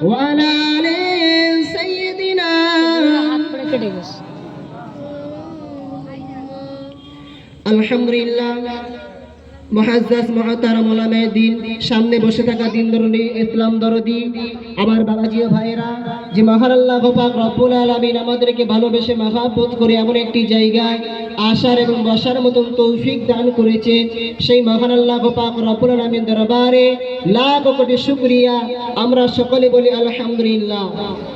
وعلى آل سيدنا আলহামদুলিল্লাহ। মুআজ্জাজ মুহতারাম উলামায়ে দ্বীন, সামনে বসে থাকা দিন দরদি ইসলাম দরদি আমার বাবাজি ও ভাইয়েরা, যে মহান আল্লাহ পাক রব্বুল আলামিন আমাদেরকে ভালোবেসে মহব্বত করে এমন একটি জায়গায় আসার এবং বসার মতন তৌফিক দান করেছেন, সেই মহান আল্লাহ পাক রব্বুল আলামিন দরবারে লাখ কোটি শুকরিয়া। আমরা সকলে বলি আলহামদুলিল্লাহ।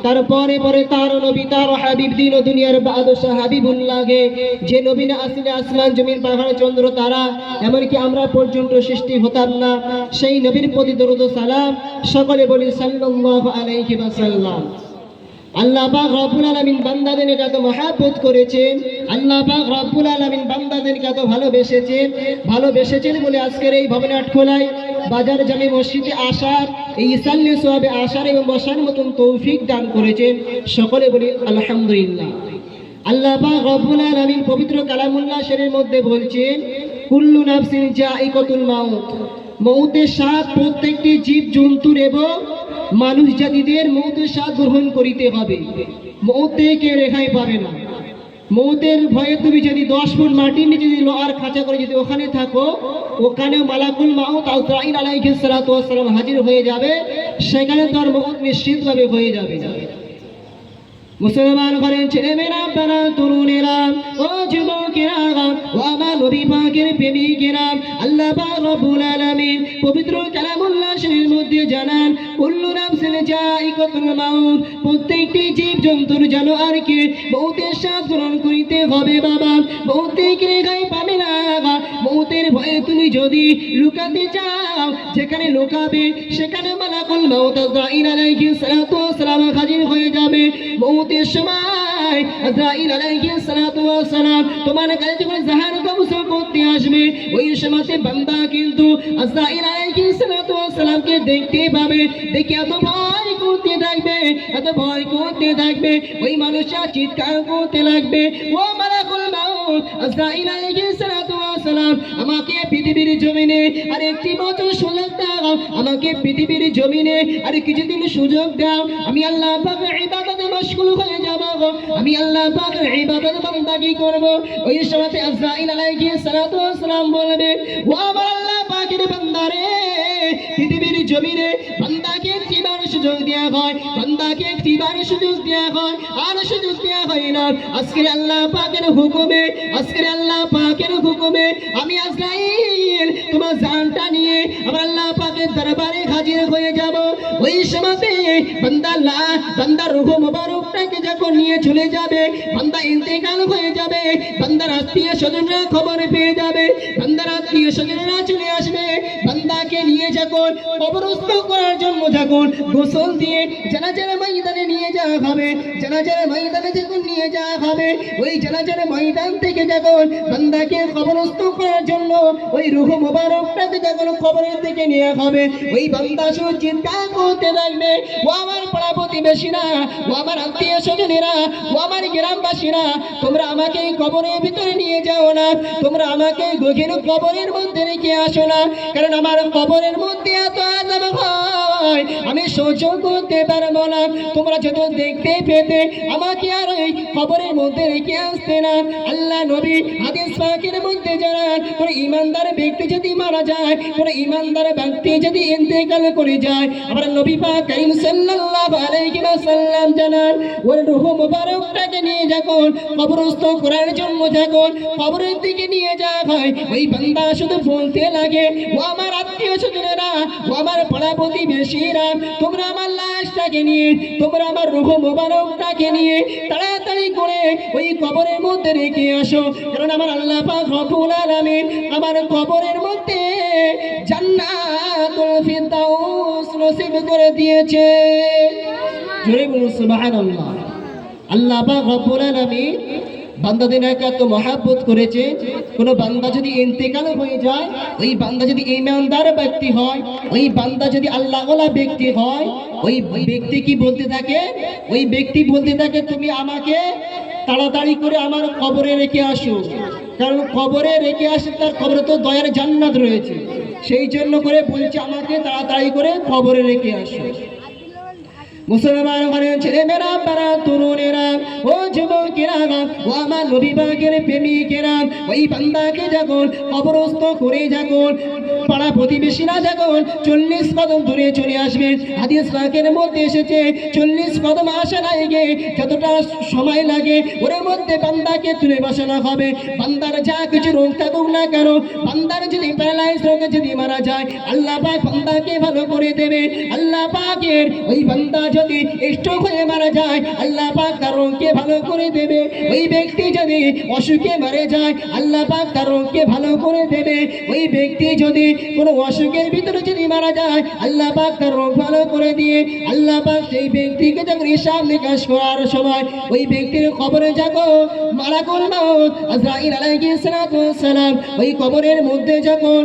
তারপরে পরে তার নবী, তার হাবিব, দিন ও দুনিয়ার বাদশাহ হাবিবুল্লাহকে, যে নবী না আসলে আসমান জমিন পাহাড় চন্দ্র তারা এমনকি আমরা পর্যন্ত সৃষ্টি হতাম না, সেই নবীর প্রতি দরুদ ও সালাম সকলে বলি সাল্লাল্লাহু আলাইহি ওয়াসাল্লাম। আল্লাহ পাক রব্বুল আলামিন বান্দাদেরকে এত মহব্বত করেছেন, আল্লাহ পাক রব্বুল আলামিন বান্দাদেরকে এত ভালোবেসেছেন বলে আজকের এই ভবনে আটখোলায় বাজার জামে মসজিদে আসার, এই ইসাল্লি সোয়াবে আসার এবং বসার মতন তৌফিক দান করেছেন, সকলে বলি আলহামদুলিল্লাহ। আল্লাহ পাক রব্বুল আলামিন পবিত্র কালামুল্লাহ শরীফের মধ্যে বলছেন, কুল্লু নাফসিন যায়িকাতুল মাউত, মউতের স্বাদ প্রত্যেকটি জীব জন্তুর এবং মানুষ জাতিদের মউতের স্বাদ গ্রহণ করিতে হবে। মউত থেকে রেহাই পাবে না। মউতের ভয়ে তুমি যদি 10 ফুট মাটির নিচে যদি লোহার খাঁচা করে যদি ওখানে থাকো, ওখানেও মালাকুল মাউত আজরাইল আলাইহিস সালাতু ওয়াস সালাম হাজির হয়ে যাবে, সেখানে তোর মউত নিশ্চিতভাবে হয়ে যাবে। মুসলমান ঘরের ছেলেমেয়েরা, আপনারা তরুণেরা, ও যুবকেরা, ও আমার নবী পাকের প্রেমিকেরা, আল্লাহ পাক রব্বুল আলামিন পবিত্র কালামুল্লাহ শরীফের মধ্যে জানান, কুল্লু নাফসিন যায়িকাতুল মাউত, প্রত্যেকটি জীব জন্তুর জানোয়ারকে মউতের স্বাদ গ্রহণ করিতে হবে বাবা, মউত থেকে রেহাই পাবে না। মউতের ভয়ে তুমি যদি লুকাতে চাও, যেখানে লুকাবে সেখানে মালাকুল মাউত আজরাইল আলাইহিস সালাতু ওয়াস সালাম হাজির হয়ে যাবে। মউতের সময় আজরাইল আলাইহিস সালাতু ওয়াস সালাম তোমার কাছে যখন জাহান কবজ করতে আসবে, ওই সময়তে বান্দা কিন্তু আজরাইল আলাইহিস সালাতু ওয়াস সালামকে দেখতে পাবে, দেখে এত ভয় করতে থাকবে, ওই মানুষটা চিৎকার করতে লাগবে, ও মালাকুল মাউত আজরাইল আলাইহিস সালাতু ওয়াস সালাম, আমাকে পৃথিবীর জমিনে আর একটি বছর সুযোগ দাও, আমাকে পৃথিবীর জমিনে আর কিছুদিন সুযোগ দাও, আমি আল্লাহ পাকের ইবাদতে মশগুল হয়ে যাব, আমি আল্লাহ পাকের ইবাদত বান্দাগি করব। ওই সময়তে আজরাইল আলাইহিস সালাতু ওয়াস সালাম বলবে, ও আমার আল্লাহ পাকের বান্দারে, পৃথিবীর জমিনে বান্দাকে একটিবার সুযোগ দেয়া হয়, বান্দাকে একটিবার সুযোগ দেয়া হয়, আর সুযোগ দেয়া হয় না। আজকের আল্লাহ পাকের হুকুমে, আজকের আল্লাহ পাকের হুকুমে আমি আজরাইল তোমার জানটা নিয়ে আমার আল্লাহ পাকের দরবারে হাজির হয়ে যাব। ওই সময়তে বান্দার রূহ মুবারকটাকে যখন নিয়ে চলে যাবে, বান্দা ইন্তেকাল হয়ে যাবে, বান্দার আত্মীয় স্বজনরা খবর পেয়ে যাবে, বান্দার আত্মীয় স্বজনরা চলে আসবে, বান্দাকে নিয়ে যখন কবরস্থ করার জন্য যখন গোসল দিয়ে জানাজার ময়দানে নিয়ে যাওয়া হবে, জানাজার ময়দানে যখন নিয়ে যাওয়া হবে, ওই জানাজার ময়দান থেকে যখন বান্দাকে কবরস্থ করার জন্য ওই রূহ মুবারকটাকে যখন কবরের থেকে নিয়ে হবে, ওই বান্দা শুধু চিৎকার করতে থাকবে, ও আমার পাড়া প্রতিবেশীরা, ও আমার আত্মীয় স্বজনেরা, ও আমার গ্রামবাসীরা, তোমরা আমাকে এই কবরের ভিতরে নিয়ে যাও না, তোমরা আমাকে গভীর কবরের মধ্যে রেখে আসো না, কারণ আমার কবরের মধ্যে এত আযাব হয় আমি সহ্য করতে পারবো না। তোমরা যত দেখতে পেতে আমাকে আর এই কবরের মধ্যে রেখে আসতে না। আল্লাহ নবী হাদিস পাকের মধ্যে জানান, কোন ইমানদার ব্যক্তি যদি মারা যায়, কোন ইমানদার ব্যক্তি যদি ইন্তেকাল করে যায়, আমার নবী পাক কারীম সাল্লাল্লাহু আলাইহি ওয়াসাল্লাম জানান, ওর রূহ মুবারকটাকে নিয়ে যখন কবরস্থ করার জন্য যখন কবরের দিকে নিয়ে যাওয়া হয়, ওই বান্দা শুধু বলতে লাগে, ও আমার আত্মীয় স্বজনেরা, ও আমার পাড়া প্রতিবেশীরা, তোমরা আমার লাশটাকে নিয়ে, তোমরা আমার রূহ মুবারকটাকে নিয়ে তাড়াতাড়ি করে ওই কবরের মধ্যে রেখে আসো, কারণ আমার আল্লাহ পাক রব্বুল আলামিন আমার কবরের মধ্যে জান্নাতুল ফিরদাউস নসিব করে দিয়েছে। জোরে বলুন সুবহানাল্লাহ। আল্লাহ পাক রব্বুল আলামিন বান্দাদের এত মহব্বত করেছে, কোন বান্দা যদি ইন্তেকাল হয়ে যায়, ওই বান্দা যদি ঈমানদার ব্যক্তি হয়, ওই বান্দা যদি আল্লাহওয়ালা ব্যক্তি হয়, ওই ব্যক্তি কি বলতে থাকে, ওই ব্যক্তি বলতে থাকে, তুমি আমাকে তাড়াতাড়ি করে আমার কবরে রেখে আসো, কারণ কবরে রেখে আসে, তার কবরে তো দয়ার জান্নাত রয়েছে, সেই জন্য করে বলছে আমাকে তাড়াতাড়ি করে কবরে রেখে আসো। মুসলমান ঘরের ছেলেমেয়েরা, আপনারা তরুণেরা, ও যুবকেরা, ও আমার নবী পাকের প্রেমিকেরা, ওই বান্দাকে যখন কবরস্থ করে যখন পাড়া প্রতিবেশীরা যখন 40 কদম দূরে চলে আসবে, হাদিস পাকের মধ্যে এসেছে 40 কদম আসার আগে যতটা সময় লাগে ওর মধ্যে বান্দাকে তুলে বসানো হবে। বান্দার যা কিছু রোগ থাকুক না কেন, বান্দার যদি প্যারালাইজ রোগে যদি মারা যায়, আল্লাহ পাক বান্দাকে ভালো করে দেবে। আল্লাহ পাকের ওই বান্দা যদি স্ট্রোক হয়ে মারা যায়, আল্লাহ পাক তার রোগকে ভালো করে দেবে। ওই ব্যক্তি যদি অসুখে মারা যায়, আল্লাহ পাক তার রোগকে ভালো করে দেবে। ওই ব্যক্তি যদি কোনো অসুখের ভিতরে যদি মারা যায়, আল্লাহ পাক তার রোগ ভালো করে দিয়ে আল্লাহ পাক সেই ব্যক্তিকে যখন হিসাব নিকাশ করার সময় ওই ব্যক্তির কবরে যাবো মালাকুল মাউত আজরাইল আলাইহিস সালাতু ওয়াস সালাম ওই কবরের মধ্যে যখন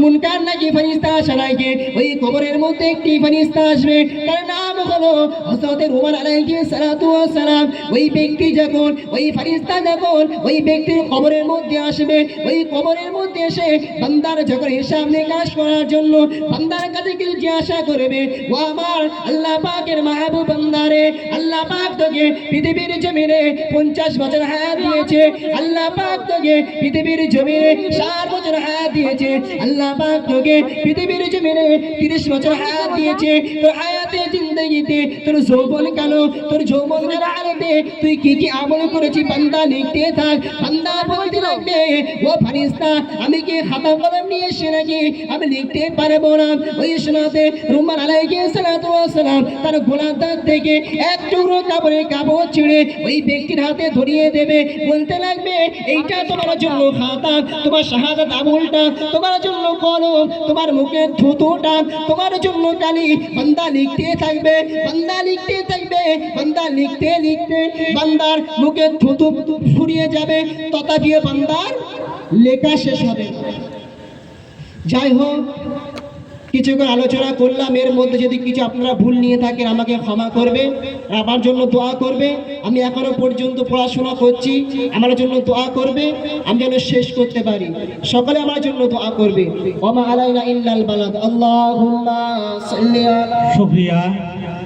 মুনকার নাকি ফেরেশতা আসে, ওই কবরের মধ্যে একটি ফেরেশতা আসবে, তার নাম হলো হযরত ওমর আলাইহিস সালাতু ওয়াস সালাম। ওই ব্যক্তি যখন ওই ফেরেশতা যখন ওই ব্যক্তির কবরের মধ্যে আসবে, ওই কবরের মধ্যে এসে বান্দার যখন হিসাব নিকাশ করার জন্য বান্দার কাছে কিছু জিজ্ঞাসা করবে, ও আমার আল্লাহ পাকের মাহবুব বান্দারে, আল্লাহ পাক তোকে পৃথিবীর জমিনে 50 বছর হায়াত দিয়েছে, আল্লাহ পাক তোকে পৃথিবীর জমিনে 60 বছর হায়াত দিয়েছে, আল্লাহ পাক তোকে পৃথিবীর জমিনে 30 বছর হায়াত দিয়েছে। তোর হায়াতে জিন্দেগিতে তোর যৌবন কালো, তোর যৌবন হারাতে তুই কি কি আমল করেছিস বান্দা লিখতে থাক। বান্দা বলতে লাগবে, ও ফেরেশতা আমি কি খাতা কলম নিয়ে এসে নাকি আমি লিখতে পারবো না। ওই শোনাতে রুমান আলাইহিস সালাতু ওয়াস সালাম তার গোলার দাঁত থেকে এক টুকরো কাপড় ছিঁড়ে ওই ব্যক্তির হাতে ধরিয়ে দেবে, বলতে লাগবে এইটা তোমার জন্য খাতা, তোমার শাহাদাত আমলটা, তোমার জন্য কলম, তোমার মুখের থুতুটা, তোমার জন্য কালি। বান্দা লিখতে থাকবে, বান্দা লিখতে থাকবে, বান্দা লিখতে লিখতে বান্দার মুখের থুতু ফুরিয়ে যাবে, তথাপিও বান্দার লেখা শেষ হবে। যাই হোক, কিছু করে আলোচনা করলাম, এর মধ্যে যদি কিছু আপনারা ভুল নিয়ে থাকেন আমাকে ক্ষমা করবে, আমার জন্য দোয়া করবে। আমি এখনো পর্যন্ত পড়াশোনা করছি, আমার জন্য দোয়া করবে, আমি যেন শেষ করতে পারি। সকলে আমার জন্য দোয়া করবে। ওমা আলাইনা ইল্লাল বালাগ। আল্লাহুম্মা সাল্লি আলা। শুকরিয়া।